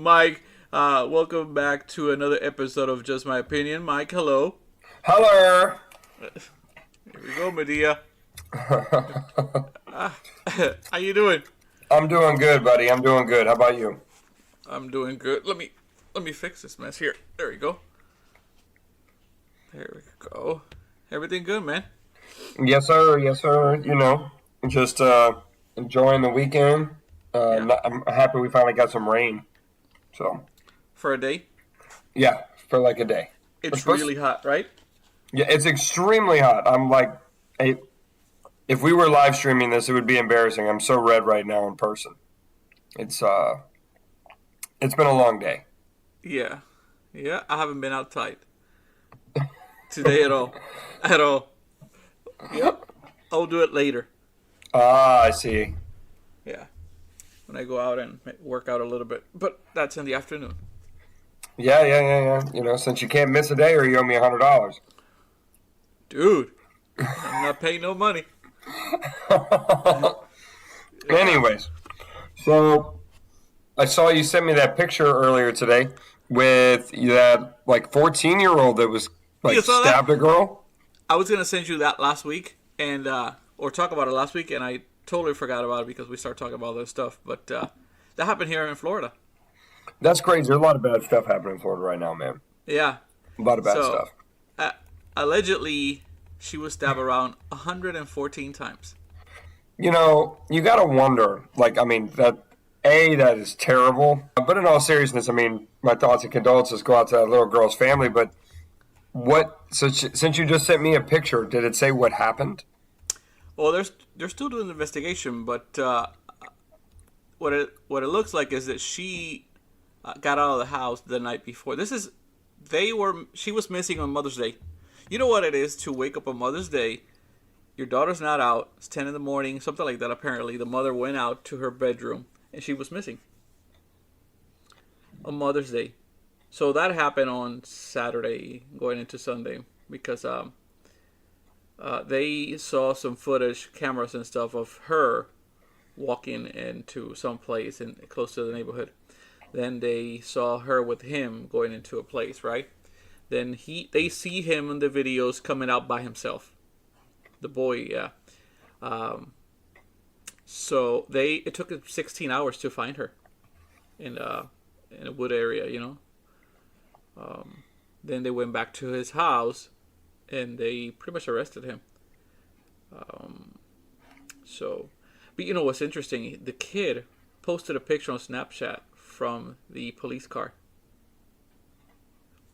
Mike. Welcome back to another episode of Just My Opinion. Mike, hello. Hello. Here we go, Medea. How you doing? I'm doing good, buddy. I'm doing good. How about you? I'm doing good. Let me fix this mess here. There we go. There we go. Everything good, man? Yes, sir. Yes, sir. Just enjoying the weekend. Yeah. I'm happy we finally got some rain. So, For a day? yeah, for like a day. It's really hot, right? Yeah, it's extremely hot. I'm like, if we were live streaming this, it would be embarrassing. I'm so red right now in person. It's been a long day. Yeah. Yeah, I haven't been outside today at all. At all. Yep. I'll do it later. Ah, I see. Yeah. When I go out and work out a little bit. But that's in the afternoon. Yeah. Since you can't miss a day, or you owe me $100. Dude, I'm not paying no money. Anyways, so I saw you sent me that picture earlier today with that like 14-year-old that was like You saw that? stabbed a girl. I was going to send you that last week and or talk about it last week, and I totally forgot about it because we started talking about other stuff. But that happened here in Florida. That's crazy. There's a lot of bad stuff happening in Florida right now, man. Yeah. A lot of bad stuff. Allegedly, she was stabbed around 114 times. You got to wonder, like, I mean, that is terrible. But in all seriousness, I mean, my thoughts and condolences go out to that little girl's family. But since you just sent me a picture, did it say what happened? Well, they're still doing the investigation, but what it looks like is that she got out of the house the night before. She was missing on Mother's Day. You know what it is to wake up on Mother's Day, your daughter's not out, it's 10 in the morning, something like that apparently. The mother went out to her bedroom and she was missing on Mother's Day. So that happened on Saturday going into Sunday because they saw some footage, cameras and stuff of her walking into some place close to the neighborhood. Then they saw her with him going into a place, right? Then they see him in the videos coming out by himself. The boy, yeah. So it took 16 hours to find her in a wood area, Then they went back to his house and they pretty much arrested him. But you know what's interesting? The kid posted a picture on Snapchat from the police car.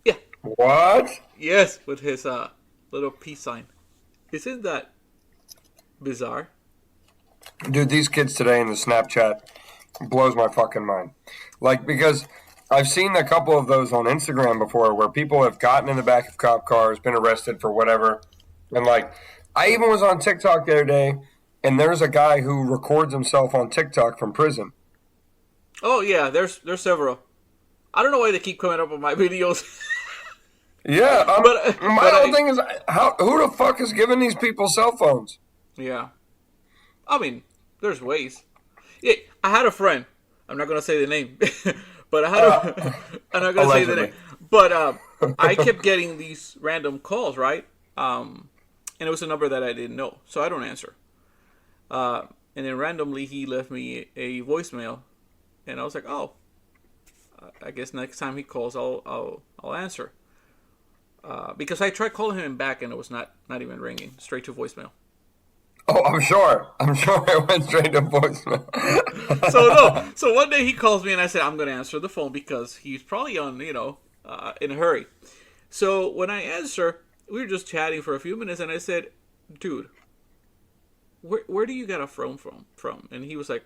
Yeah. What? Yes, with his little peace sign. Isn't that bizarre? Dude, these kids today in the Snapchat blows my fucking mind. Like, because I've seen a couple of those on Instagram before where people have gotten in the back of cop cars, been arrested for whatever. And, like, I even was on TikTok the other day, and there's a guy who records himself on TikTok from prison. Oh, yeah, there's several. I don't know why they keep coming up with my videos. Yeah, my whole thing is, who the fuck is giving these people cell phones? Yeah. I mean, there's ways. Yeah, I had a friend. I'm not going to say the name. But I'm not going to say the name. But I kept getting these random calls, right? And it was a number that I didn't know. So I don't answer. And then randomly he left me a voicemail. And I was like, oh, I guess next time he calls, I'll answer. Because I tried calling him back and it was not even ringing, straight to voicemail. Oh, I'm sure it went straight to voicemail. So one day he calls me and I said I'm going to answer the phone because he's probably on, in a hurry. So when I answer, we were just chatting for a few minutes and I said, dude, where do you get a phone from? And he was like,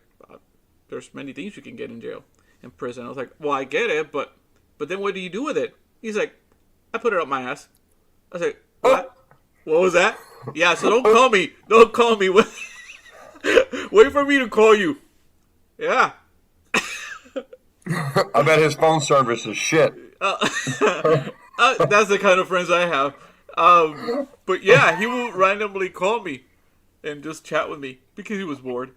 there's many things you can get in jail, in prison. I was like, well, I get it, but then what do you do with it? He's like, I put it up my ass. I was like, what? What was that? Yeah, so don't call me. Don't call me. Wait for me to call you. Yeah. I bet his phone service is shit. That's the kind of friends I have. But yeah, he will randomly call me and just chat with me because he was bored.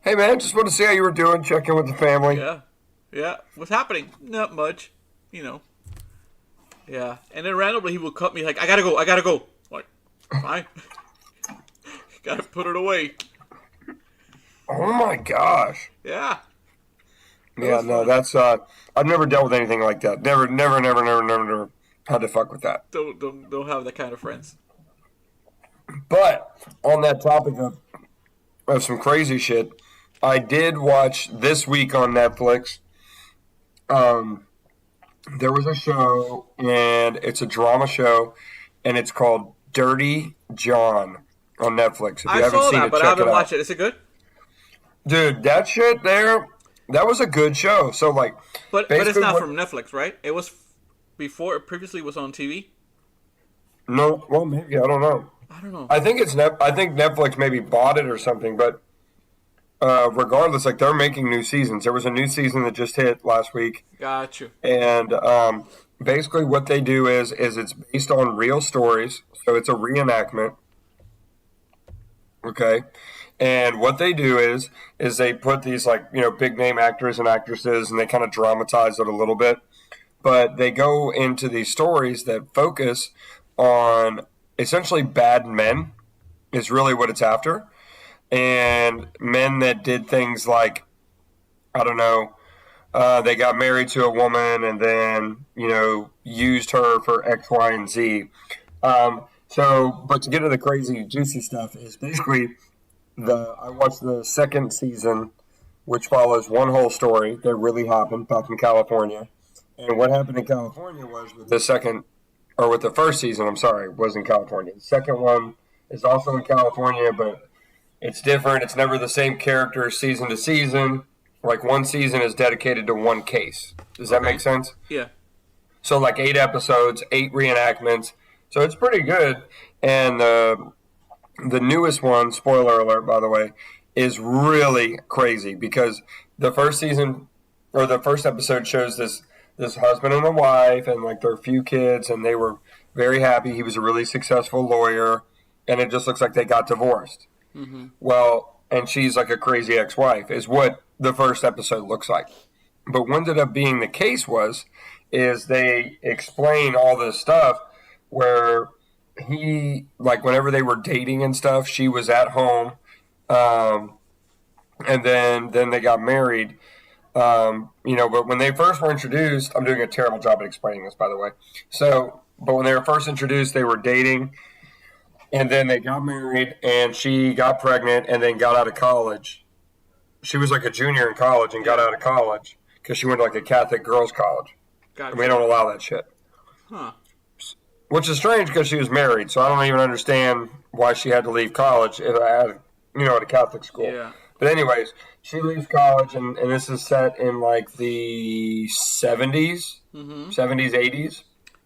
Hey man, just want to see how you were doing, check in with the family. Yeah. Yeah, what's happening? Not much, you know. Yeah, and then randomly he will cut me like, I gotta go, I gotta go. Like, fine, gotta put it away. Oh my gosh. Yeah, that Yeah, was no, fun. that's I've never dealt with anything like that. Never had to fuck with that. Don't have that kind of friends. But on that topic of some crazy shit, I did watch this week on Netflix. Um, there was a show, and it's a drama show, and it's called Dirty John on Netflix. If I you haven't saw seen that, it, but I check it haven't watched out. it. Is it good? Dude, that shit there, that was a good show. So, like, But it's basically, not what. from Netflix, right? It was before. It previously was on TV. No, well, maybe, I don't know. I don't know. I think I think Netflix maybe bought it or something, but regardless, like, they're making new seasons. There was a new season that just hit last week. Got you. And basically, what they do is it's based on real stories, so it's a reenactment. Okay, and what they do is they put these, like, big name actors and actresses, and they kind of dramatize it a little bit. But they go into these stories that focus on essentially bad men is really what it's after, and men that did things like, I don't know, they got married to a woman and then, used her for X, Y, and Z. But to get to the crazy, juicy stuff is basically I watched the second season, which follows one whole story that really happened back in California. And what happened in California was with the first season, I'm sorry, was in California. The second one is also in California, but it's different. It's never the same character season to season. Like, one season is dedicated to one case. Does that make Okay. sense? Yeah. So, like, 8 episodes, 8 reenactments. So it's pretty good. And the newest one, spoiler alert, by the way, is really crazy because the first season or the first episode shows this husband and a wife and, like, their few kids, and they were very happy. He was a really successful lawyer, and it just looks like they got divorced. Mm-hmm. Well, and she's like a crazy ex-wife, is what the first episode looks like. But what ended up being the case is they explain all this stuff where he, like, whenever they were dating and stuff, she was at home, um, and then they got married. But when they first were introduced, I'm doing a terrible job at explaining this, by the way. So, but when they were first introduced, they were dating, and then they got married, and she got pregnant, and then got out of college. She was like a junior in college and got Yeah. out of college because she went to, like, a Catholic girls' college, and we Gotcha. don't allow that shit. Huh. Which is strange because she was married, so I don't even understand why she had to leave college at a Catholic school. Yeah. But anyways, she leaves college, and this is set in, like, the 70s, Mm-hmm. 70s, 80s.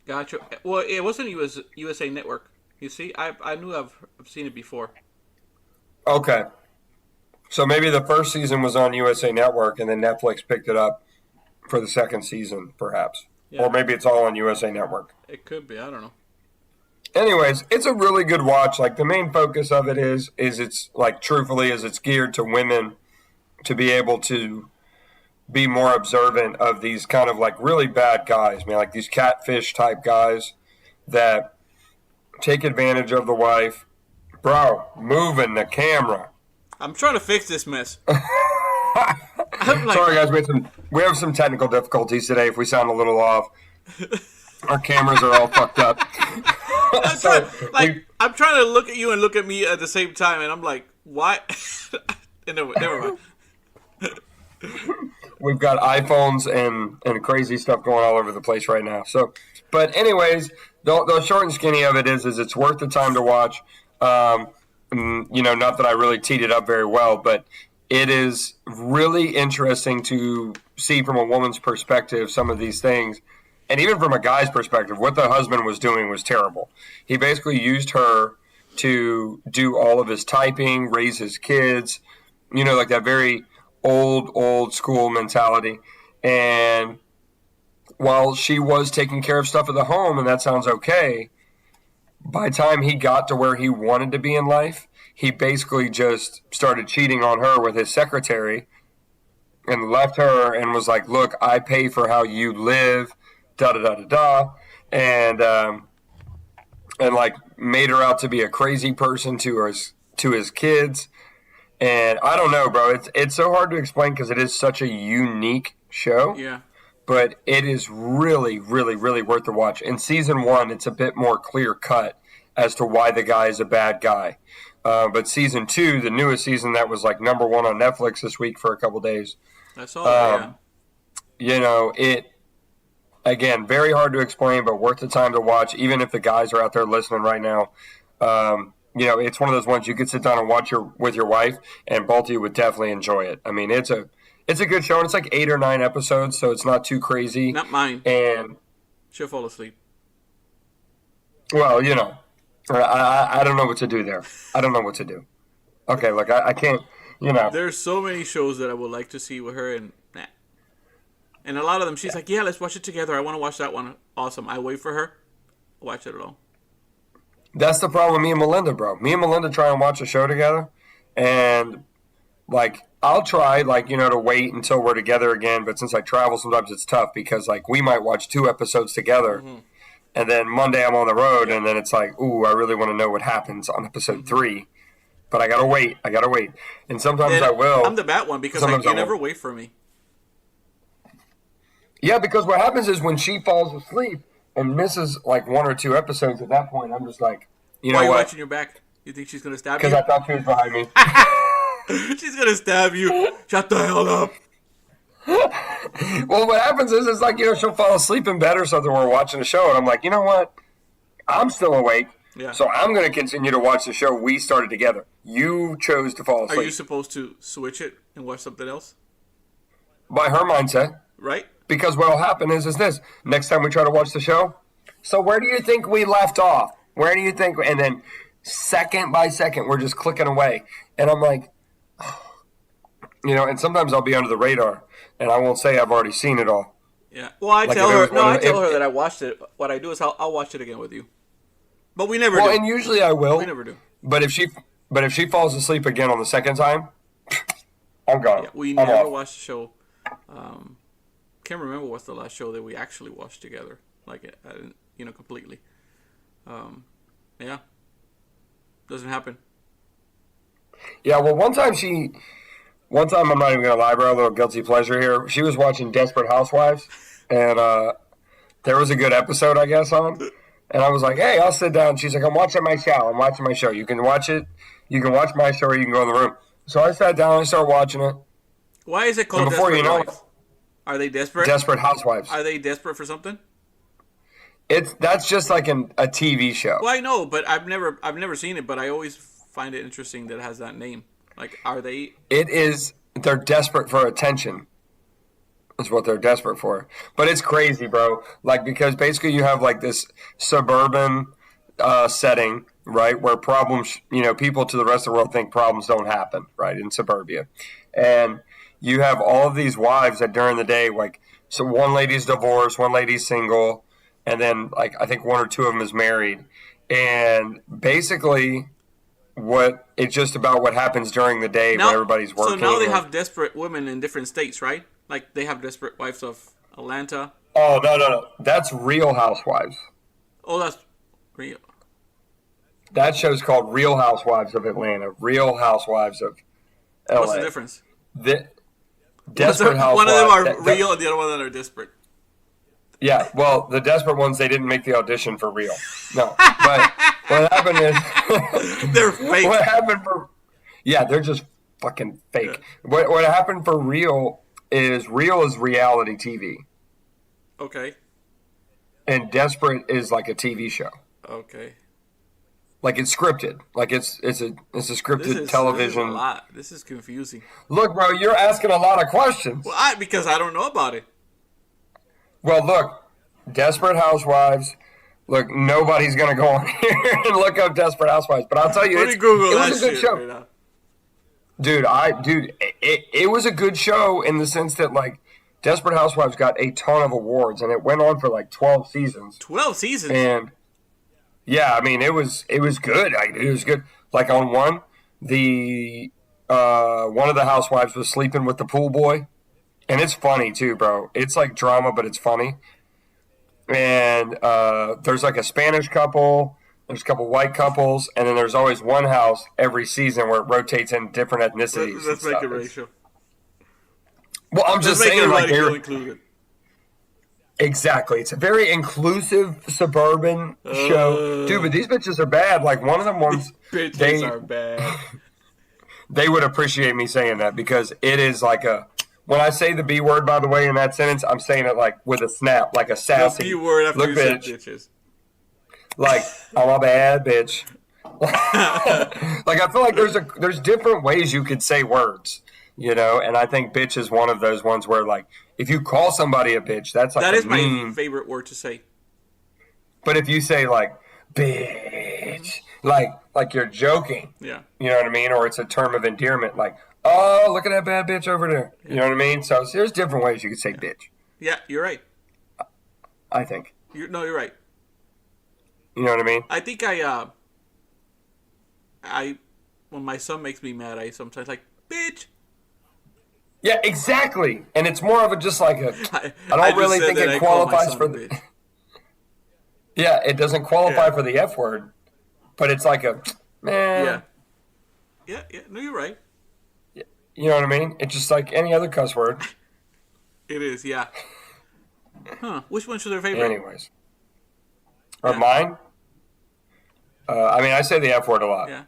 Gotcha. Well, it wasn't USA Network. You see, I knew I've seen it before. Okay. So maybe the first season was on USA Network, and then Netflix picked it up for the second season, perhaps. Yeah. Or maybe it's all on USA Network. It could be. I don't know. Anyways, it's a really good watch. Like, the main focus of it is it's, like, truthfully, is it's geared to women to be able to be more observant of these kind of, like, really bad guys, man, like these catfish type guys that take advantage of the wife. Bro, moving the camera. I'm trying to fix this mess. I'm like, Sorry, guys, we have some technical difficulties today. If we sound a little off, our cameras are all fucked up. So I'm trying to look at you and look at me at the same time, and I'm like, what? And never mind. we've got iPhones and crazy stuff going all over the place right now. So, but anyways, the short and skinny of it is it's worth the time to watch. Not that I really teed it up very well, but it is really interesting to see from a woman's perspective some of these things. And even from a guy's perspective, what the husband was doing was terrible. He basically used her to do all of his typing, raise his kids, like that very old school mentality. And while she was taking care of stuff at the home, and that sounds okay, by the time he got to where he wanted to be in life, he basically just started cheating on her with his secretary and left her and was like, "Look, I pay for how you live, da da da da da," and like made her out to be a crazy person to his kids. And I don't know, bro. It's so hard to explain because it is such a unique show. Yeah. But it is really, really, really worth the watch. In season 1, it's a bit more clear cut as to why the guy is a bad guy. But season 2, the newest season that was like number 1 on Netflix this week for a couple days. I saw that. You know, it again very hard to explain, but worth the time to watch. Even if the guys are out there listening right now. You know, it's one of those ones you could sit down and watch with your wife, and both of you would definitely enjoy it. I mean, it's a good show, and it's like 8 or 9 episodes, so it's not too crazy. Not mine. And she'll fall asleep. Well, you know, I don't know what to do there. I don't know what to do. Okay, look, I can't, you know. There's so many shows that I would like to see with her, and nah. And a lot of them, she's like, yeah, let's watch it together. I want to watch that one. Awesome. I wait for her. Watch it alone. That's the problem with me and Melinda, bro. Me and Melinda try and watch a show together, and, like, I'll try, like, you know, to wait until we're together again, but since I travel, sometimes it's tough because, like, we might watch 2 episodes together, and then Monday I'm on the road, and then it's like, ooh, I really want to know what happens on episode 3, but I gotta wait. And sometimes I will. I'm the bad one because like, you never wait for me. Yeah, because what happens is when she falls asleep and misses, like, 1 or 2 episodes at that point, I'm just like, you know what? Why are you what? watching your back? You think she's going to stab you? Because I thought she was behind me. She's going to stab you. Shut the hell up. Well, what happens is, it's like, you know, she'll fall asleep in bed or something. We're watching a show, and I'm like, you know what? I'm still awake, so I'm going to continue to watch the show we started together. You chose to fall asleep. Are you supposed to switch it and watch something else? By her mindset. Right. Because what will happen is this. Next time we try to watch the show, so where do you think we left off? Where do you think? And then second by second, we're just clicking away. And I'm like, you know, and sometimes I'll be under the radar, and I won't say I've already seen it all. Yeah. Well, I tell her that I watched it. What I do is I'll watch it again with you. But we never do. Well, and usually I will. We never do. But if she falls asleep again on the second time, I'm gone. Yeah, we never watched the show. Can't remember what's the last show that we actually watched together, like you know, completely. Yeah, doesn't happen. Yeah, well, one time I'm not even gonna lie, bro. A little guilty pleasure here. She was watching Desperate Housewives, and there was a good episode, I guess, on. And I was like, hey, I'll sit down. She's like, I'm watching my show. You can watch it. You can watch my show, or you can go in the room. So I sat down and I started watching it. Why is it called Desperate Housewives? Are they desperate? Desperate Housewives. Are they desperate for something? That's just like a TV show. Well, I know, but I've never seen it. But I always find it interesting that it has that name. Like, are they? It is. They're desperate for attention. Is what they're desperate for. But it's crazy, bro. Like, because basically you have like this suburban setting, right, where problems, you know, people to the rest of the world think problems don't happen, right, in suburbia, and you have all of these wives that during the day, like, so one lady's divorced, one lady's single, and then, like, I think 1 or 2 of them is married. And basically, it's just about what happens during the day when everybody's working. So now they have desperate women in different states, right? Like, they have Desperate Wives of Atlanta. Oh, no. That's Real Housewives. Oh, that's real. That show's called Real Housewives of Atlanta. Real Housewives of LA. What's the difference? Desperate Housewives. One of them are real and the other one are desperate. Yeah, well, the desperate ones, they didn't make the audition for real. No. But what happened is... They're fake. What happened for... Yeah, they're just fucking fake. Yeah. What happened for real is reality TV. Okay. And Desperate is like a TV show. Okay. Like, it's scripted. Like, it's a scripted television. This is a lot. This is confusing. Look, bro, you're asking a lot of questions. Well, because I don't know about it. Well, look, Desperate Housewives. Look, nobody's going to go on here and look up Desperate Housewives. But I'll tell you, it was a good show. Right now. Dude, it was a good show in the sense that, like, Desperate Housewives got a ton of awards, and it went on for, like, 12 seasons. 12 seasons? And... yeah, I mean, it was good. It was good. Like, on one, one of the housewives was sleeping with the pool boy. and it's funny too, bro. It's like drama, but it's funny. And there's like a Spanish couple, there's a couple white couples, and then there's always one house every season where it rotates in different ethnicities. Let's make it racial. Well, I'm just Let's make saying, like, everybody feel included. exactly. It's a very inclusive suburban show, dude. But these bitches are bad. Like one of them ones, Bitches are bad. they would appreciate me saying that because it is like a. When I say the B word, by the way, in that sentence, I'm saying it like with a snap, like a sassy. The B word after look, you said bitch. bitches. Like I'm a bad bitch. Like I feel like there's different ways you could say words, you know, and I think bitch is one of those ones where like if you call somebody a bitch, that's like That is mean. my favorite word to say. But if you say like bitch, like you're joking, Yeah. you know what I mean, or it's a term of endearment, like oh look at that bad bitch over there, you know what I mean. So there's different ways you could say bitch. Yeah, you're right. I think You're right. you know what I mean. I think when my son makes me mad, I sometimes like bitch. Yeah, exactly. And it's more of a just like a. I don't just really said think that it I call my qualifies son for a the. bitch. Yeah, it doesn't qualify Yeah. for the F word, but it's like a man. Yeah. No, you're right. You know what I mean? It's just like any other cuss word. It is. Yeah. Huh? Which one's your favorite? Anyways, or Yeah. mine. I mean, I say the F word a lot. Yeah.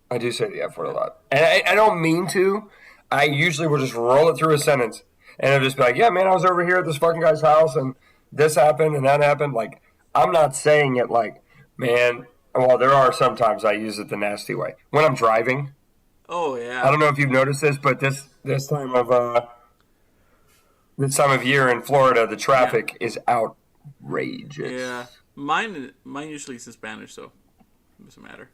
I do say the F word a lot, and I don't mean to. I usually will just roll it through a sentence, and it'll just be like, "Yeah, man, I was over here at this fucking guy's house, and this happened, and that happened." Like, I'm not saying it like, man. Well, there are sometimes I use it the nasty way when I'm driving. Oh I yeah. don't know if you've noticed this, but this time of year in Florida, the traffic is outrageous. Yeah. Mine usually is in Spanish, so it doesn't matter.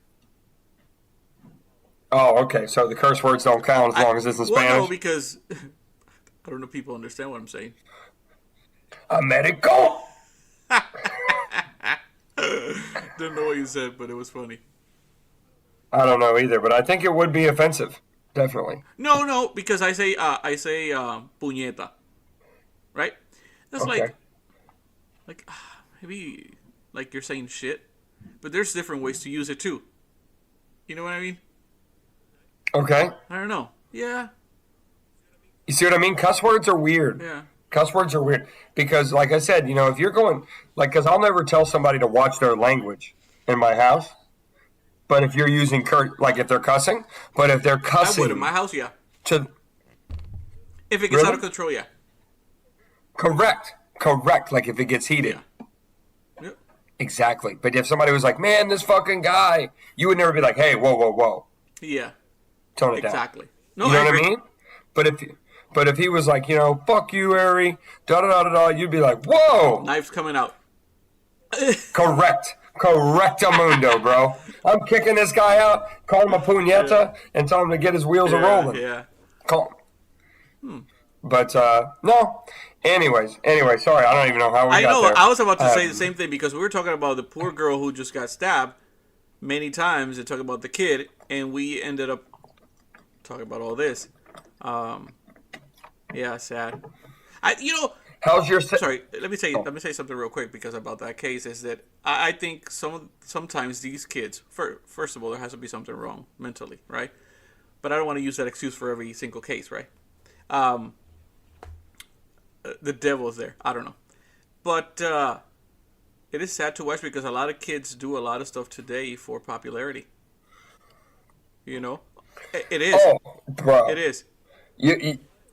Oh, okay. So the curse words don't count as long as it's in Well, Spanish. no, because I don't know if people understand what I'm saying. Americo. Didn't know what you said, but it was funny. I don't know either, but I think it would be offensive. Definitely. No, because I say puñeta, right? That's Okay. like maybe like you're saying shit, but there's different ways to use it too. You know what I mean? Okay. I don't know. Yeah, You see what I mean? Cuss words are weird. yeah. Cuss words are weird because, like I said, you know, if you're going, like, because I'll never tell somebody to watch their language in my house. But if you're using like if they're cussing, but if they're I cussing would in my house, yeah. to If it gets Really? out of control, yeah. correct, like if it gets heated, Yep. exactly. But if somebody was like, "Man, this fucking guy," you would never be like, "Hey, whoa, Yeah. tone it down." Exactly. No, You know I what I agree. mean? But if he was like, you know, "Fuck you, Ari," da da da da da, you'd be like, "Whoa." Knives coming out. Correctamundo, bro. I'm kicking this guy out, call him a puñeta, and tell him to get his wheels a rolling. Yeah. Call him. But no. Anyways, sorry, I don't even know how we I got know. there. I was about to say the same thing because we were talking about the poor girl who just got stabbed many times and talking about the kid, and we ended up talking about all this. Yeah, sad. How's your Sorry, let me say something real quick because about that case is that I think sometimes these kids, first of all, there has to be something wrong mentally, right? But I don't want to use that excuse for every single case, right? The devil's there. I don't know, but it is sad to watch because a lot of kids do a lot of stuff today for popularity. You know, it is. Oh, bro. It is.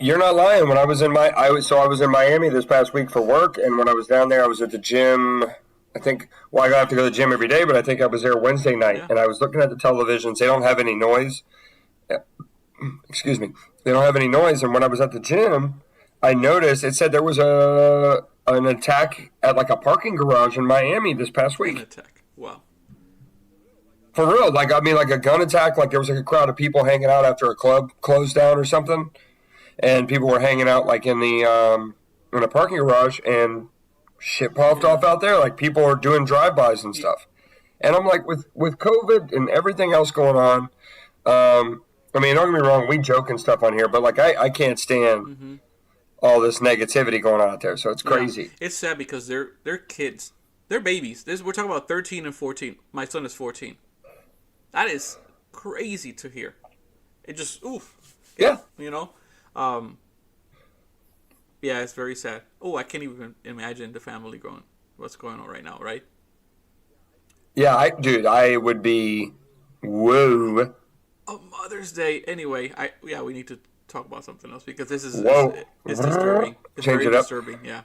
You're not lying. When I was in I was in Miami this past week for work, and when I was down there, I was at the gym. I think, well, I got to go to the gym every day, but I think I was there Wednesday night, Yeah. and I was looking at the televisions. They don't have any noise. Excuse me. They don't have any noise. And when I was at the gym, I noticed it said there was an attack at like a parking garage in Miami this past An week. attack. Wow. For real, like I mean, like a gun attack. Like there was like a crowd of people hanging out after a club closed down or something, and people were hanging out like in a parking garage, and shit popped off out there. Like people are doing drive-bys and stuff. And I'm like, with COVID and everything else going on, I mean, don't get me wrong, we joke and stuff on here, but like I can't stand all this negativity going on out there. So it's crazy. Yeah. It's sad because they're kids. They're babies. We're talking about 13 and 14. My son is 14. That is crazy to hear. It just oof. Yeah. You know? Yeah, it's very sad. Oh, I can't even imagine the family what's going on right now, right? Yeah, I would be whoa. Oh, Mother's Day. Anyway, we need to talk about something else because this is Whoa. it's disturbing. It's Change very it up. disturbing. Yeah.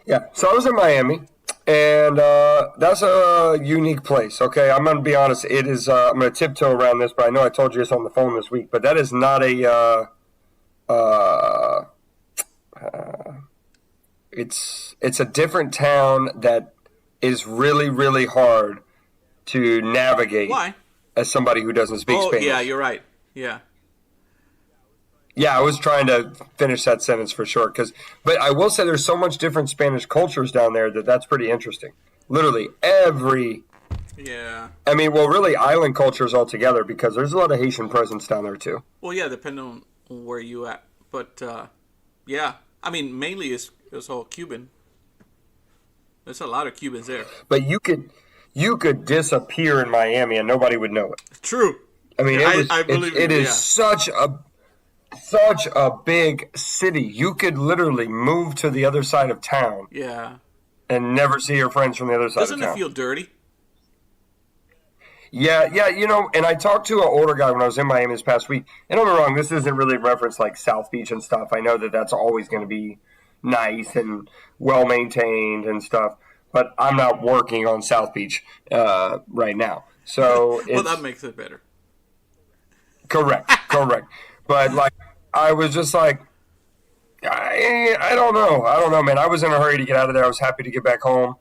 Yeah. So I was in Miami, and that's a unique place. Okay, I'm gonna be honest. It is. I'm gonna tiptoe around this, but I know I told you this on the phone this week. But that is not a. It's a different town that is really really hard to navigate. Why? As somebody who doesn't speak Spanish. Yeah, you're right. Yeah. Yeah, I was trying to finish that sentence for sure. But I will say there's so much different Spanish cultures down there that's pretty interesting. Literally every. Yeah. I mean, well, really island cultures altogether because there's a lot of Haitian presence down there too. Well, yeah, depending on where you at, but yeah, I mean, mainly it's all Cuban. There's a lot of Cubans there. But you could disappear in Miami and nobody would know it. True. I mean, I believe it is yeah. such a big city. You could literally move to the other side of town. Yeah. And never see your friends from the other side of town. Doesn't it feel dirty? Yeah, and I talked to an older guy when I was in Miami this past week. And don't get me wrong, this isn't really reference like South Beach and stuff. I know that's always going to be nice and well maintained and stuff. But I'm not working on South Beach right now, so well, that makes it better. Correct. But like, I was just like, I don't know, man. I was in a hurry to get out of there. I was happy to get back home.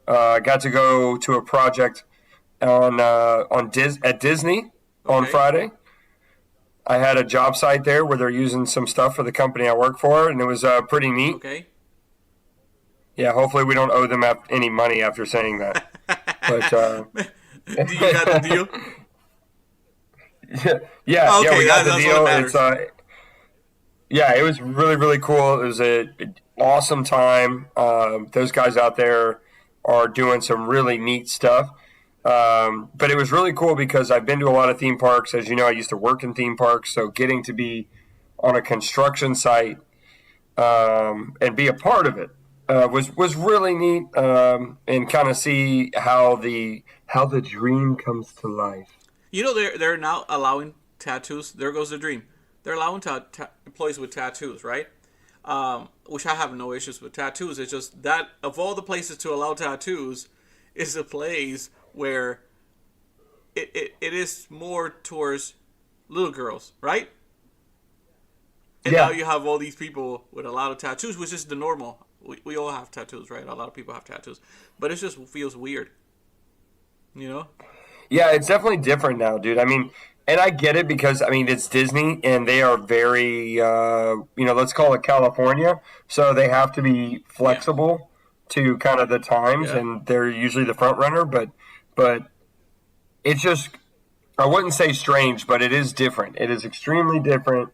Got to go to a project at Disney on Friday. I had a job site there where they're using some stuff for the company I work for, and it was pretty neat. Okay. Yeah, hopefully we don't owe them any money after saying that. But do you got the deal? Yeah, okay, we got the that's deal. what matters. Yeah, it was really, really cool. It was an awesome time. Those guys out there are doing some really neat stuff. But it was really cool because I've been to a lot of theme parks. As you know, I used to work in theme parks, so getting to be on a construction site and be a part of it was really neat, and kind of see how the dream comes to life. You know, they're now allowing tattoos. There goes the dream. They're allowing employees with tattoos, right? Which I have no issues with tattoos. It's just that of all the places to allow tattoos is a place where it is more towards little girls, right? And now you have all these people with a lot of tattoos, which is the normal. We all have tattoos, right? A lot of people have tattoos. But it just feels weird. You know? Yeah, it's definitely different now, dude. I mean, and I get it because, I mean, it's Disney and they are very, let's call it California. So they have to be flexible to kind of the times, and they're usually the front runner. But it's just, I wouldn't say strange, but it is different. It is extremely different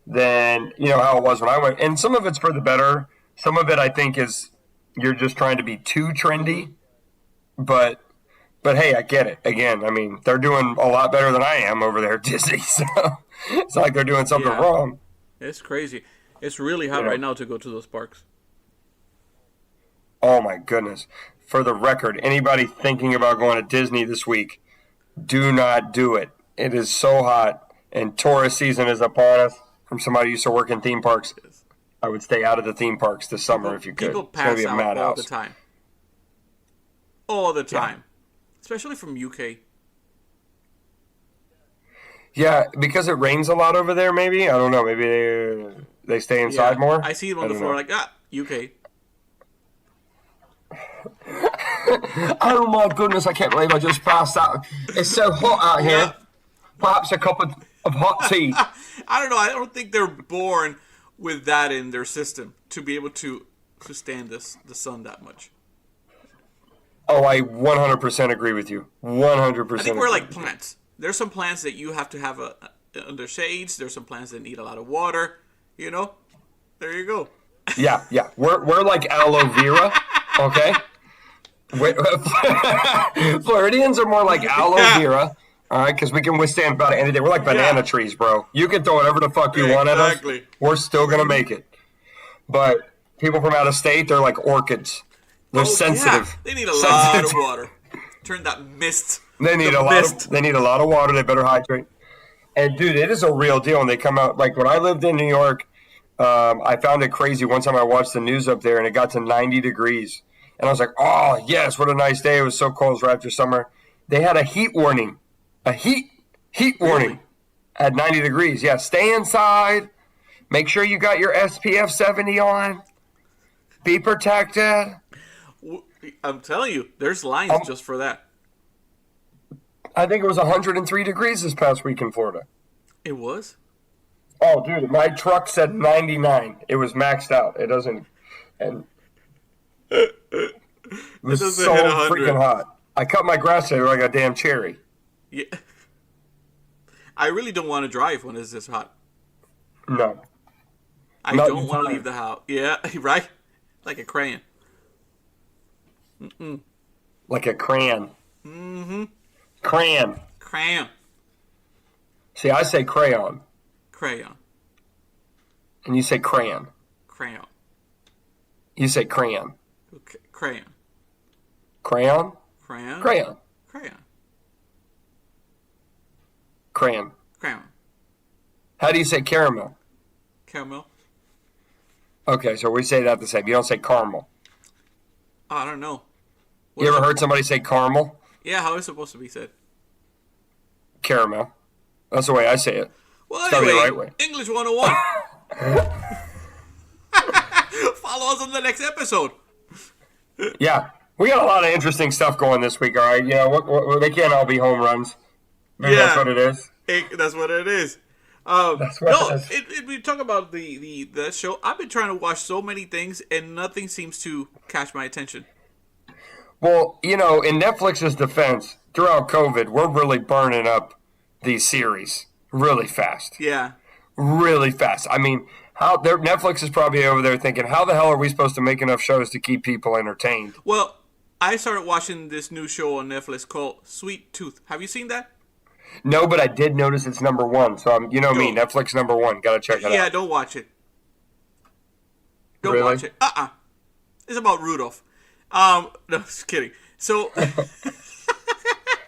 than, how it was when I went. And some of it's for the better. Some of it, I think, is you're just trying to be too trendy. But hey, I get it. Again, I mean, they're doing a lot better than I am over there at Disney. So it's not like they're doing something wrong. It's crazy. It's really hot right now to go to those parks. Oh, my goodness. For the record, anybody thinking about going to Disney this week, do not do it. It is so hot, and tourist season is upon us. From somebody who used to work in theme parks, I would stay out of the theme parks this summer if you could. People It's going to pass be a out madhouse. all the time. All the time. Especially from UK. Yeah, because it rains a lot over there, maybe? I don't know. Maybe they stay inside more? I see them on the floor like, UK. Oh, my goodness, I can't believe I just passed that. It's so hot out here. Yeah. Perhaps a cup of hot tea. I don't know. I don't think they're born with that in their system to be able to stand the sun that much. Oh, I 100% agree with you. 100%. I think we're like plants. There's some plants that you have to have under shades. There's some plants that need a lot of water, There you go. Yeah, yeah. We're like aloe vera, okay? Floridians are more like aloe vera, all right? Because we can withstand about anything. We're like banana trees, bro. You can throw whatever the fuck you want at us. We're still gonna make it. But people from out of state, they're like orchids. They're sensitive. Yeah. They need a lot of water. Turn that mist. They need a lot. They need a lot of water. They better hydrate. And dude, it is a real deal when they come out. Like when I lived in New York, I found it crazy. One time I watched the news up there, and it got to 90 degrees, and I was like, "Oh yes, what a nice day!" It was so cold right after summer. They had a heat warning, a heat warning at 90 degrees. Yeah, stay inside. Make sure you got your SPF 70 on. Be protected. I'm telling you, there's lines just for that. I think it was 103 degrees this past week in Florida. It was? Oh, dude, my truck said 99. It was maxed out. It doesn't. And it was so freaking hot. I cut my grass today like a damn cherry. Yeah. I really don't want to drive when it's this hot. No. I don't want to leave the house. Yeah, right? Like a crayon. Mm-mm. Like a crayon. Mm-hmm. Crayon. Crayon. See, I say crayon. Crayon. And you say crayon. Crayon. You say crayon. Okay. Crayon. Crayon? Crayon. Crayon. Crayon. Crayon. Crayon. How do you say caramel? Caramel. Okay, so we say that the same. You don't say caramel. I don't know. You ever heard somebody say caramel? Yeah, how is it supposed to be said? Caramel. That's the way I say it. Well, anyway, the right way. English 101. Follow us on the next episode. Yeah, we got a lot of interesting stuff going this week, all right? You know, they can't all be home runs. Maybe that's what it is. That's what it is. We talk about the show. I've been trying to watch so many things, and nothing seems to catch my attention. Well, you know, in Netflix's defense, throughout COVID, we're really burning up these series really fast. Yeah. Really fast. I mean, Netflix is probably over there thinking, how the hell are we supposed to make enough shows to keep people entertained? Well, I started watching this new show on Netflix called Sweet Tooth. Have you seen that? No, but I did notice it's number one. So, me, Netflix number one. Got to check it out. Yeah, don't watch it. Don't watch it. It's about Rudolph. No, just kidding. So,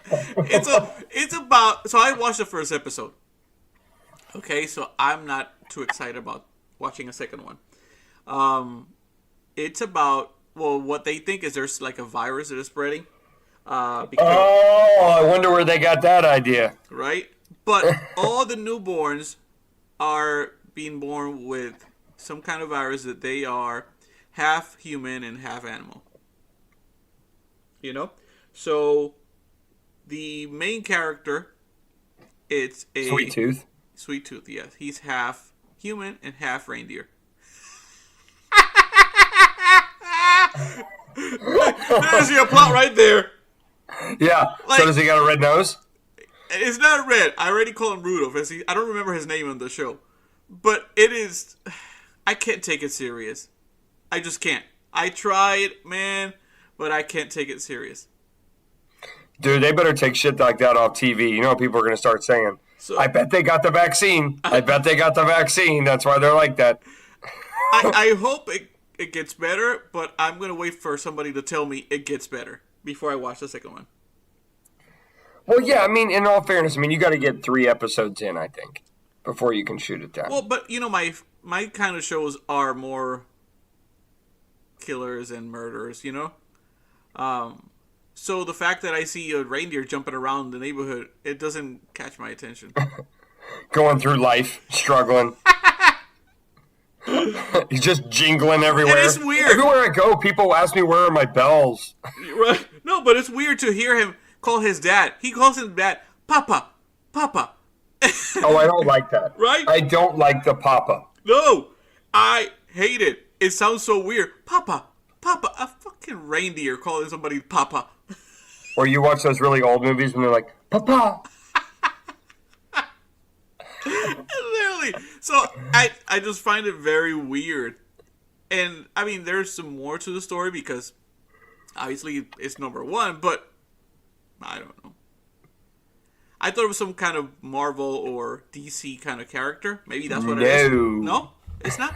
it's about... So, I watched the first episode. Okay, so I'm not too excited about watching a second one. It's about... Well, what they think is there's like a virus that is spreading. I wonder where they got that idea. Right? But all the newborns are being born with some kind of virus that they are half human and half animal. You know? So, the main character, it's a... Sweet Tooth? Sweet Tooth, yes. He's half human and half reindeer. There's your plot right there. Yeah. So does he got a red nose? It's not red. I already call him Rudolph. I don't remember his name on the show. But it is... I can't take it serious. I just can't. I tried, man, but I can't take it serious. Dude, they better take shit like that off TV. You know what people are going to start saying? So, I bet they got the vaccine. I bet they got the vaccine. That's why they're like that. I hope it gets better, but I'm going to wait for somebody to tell me it gets better before I watch the second one. Well, yeah, I mean, in all fairness, you got to get 3 episodes in, I think, before you can shoot it down. Well, but, my kind of shows are more killers and murderers, So the fact that I see a reindeer jumping around the neighborhood, it doesn't catch my attention. Going through life, struggling. He's just jingling everywhere. And it's weird. Everywhere I go, people ask me where are my bells. Right? No, but it's weird to hear him call his dad. He calls his dad, Papa, Papa. Oh, I don't like that. Right? I don't like the Papa. No, I hate it. It sounds so weird. Papa, Papa, a fucking reindeer calling somebody Papa. Or you watch those really old movies and they're like, Papa. Literally. So I just find it very weird. And, I mean, there's some more to the story because, obviously, it's number one, but I don't know. I thought it was some kind of Marvel or DC kind of character. Maybe that's what it is. No, it's not.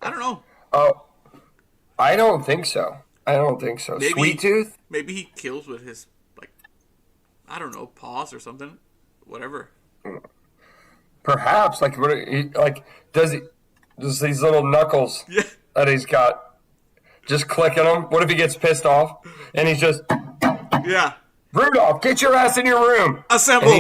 I don't know. Oh, I don't think so. Maybe, Sweet Tooth? Maybe he kills with his, like, I don't know, paws or something. Whatever. Perhaps. Does these little knuckles Yeah. that he's got just clicking them? What if he gets pissed off and he's just, Yeah. Rudolph, get your ass in your room. Assemble. And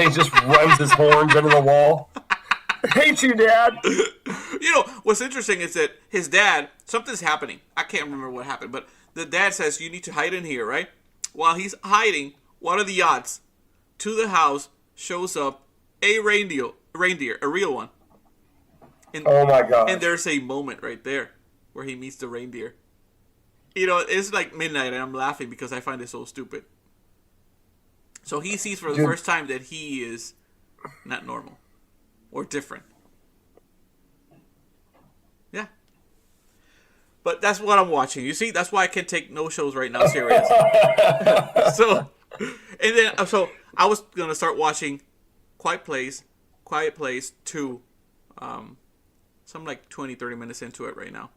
he just runs his horns into the wall. I hate you, Dad. You know, what's interesting is that his dad, something's happening. I can't remember what happened, but the dad says, you need to hide in here, right? While he's hiding, one of the yachts to the house shows up a reindeer, a real one. And, Oh, my God. and there's a moment right there where he meets the reindeer. You know, it's like midnight and I'm laughing because I find it so stupid. So he sees for the Dude. first time that he is not normal or different. Yeah. But that's what I'm watching. You see, that's why I can't take no shows right now serious. So I was going to start watching Quiet Place 2. So I'm like 20, 30 minutes into it right now.